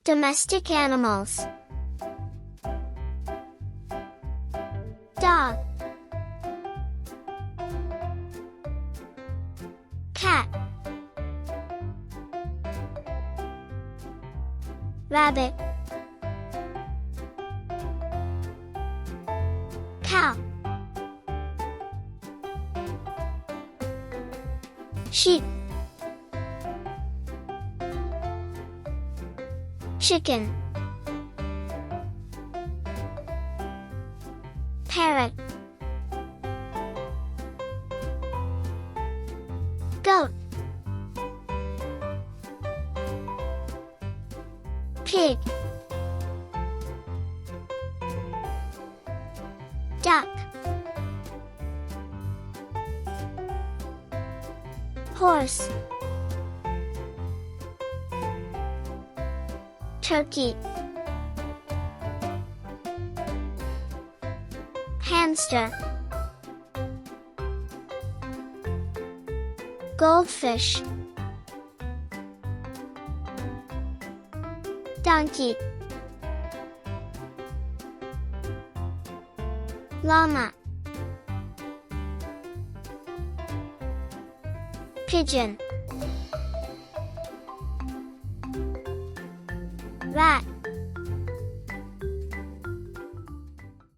Domestic animals. Dog, cat, rabbit, cow, sheep, chicken, parrot, goat, pig, duck, horse, turkey, hamster, goldfish, donkey, llama, pigeon, rat,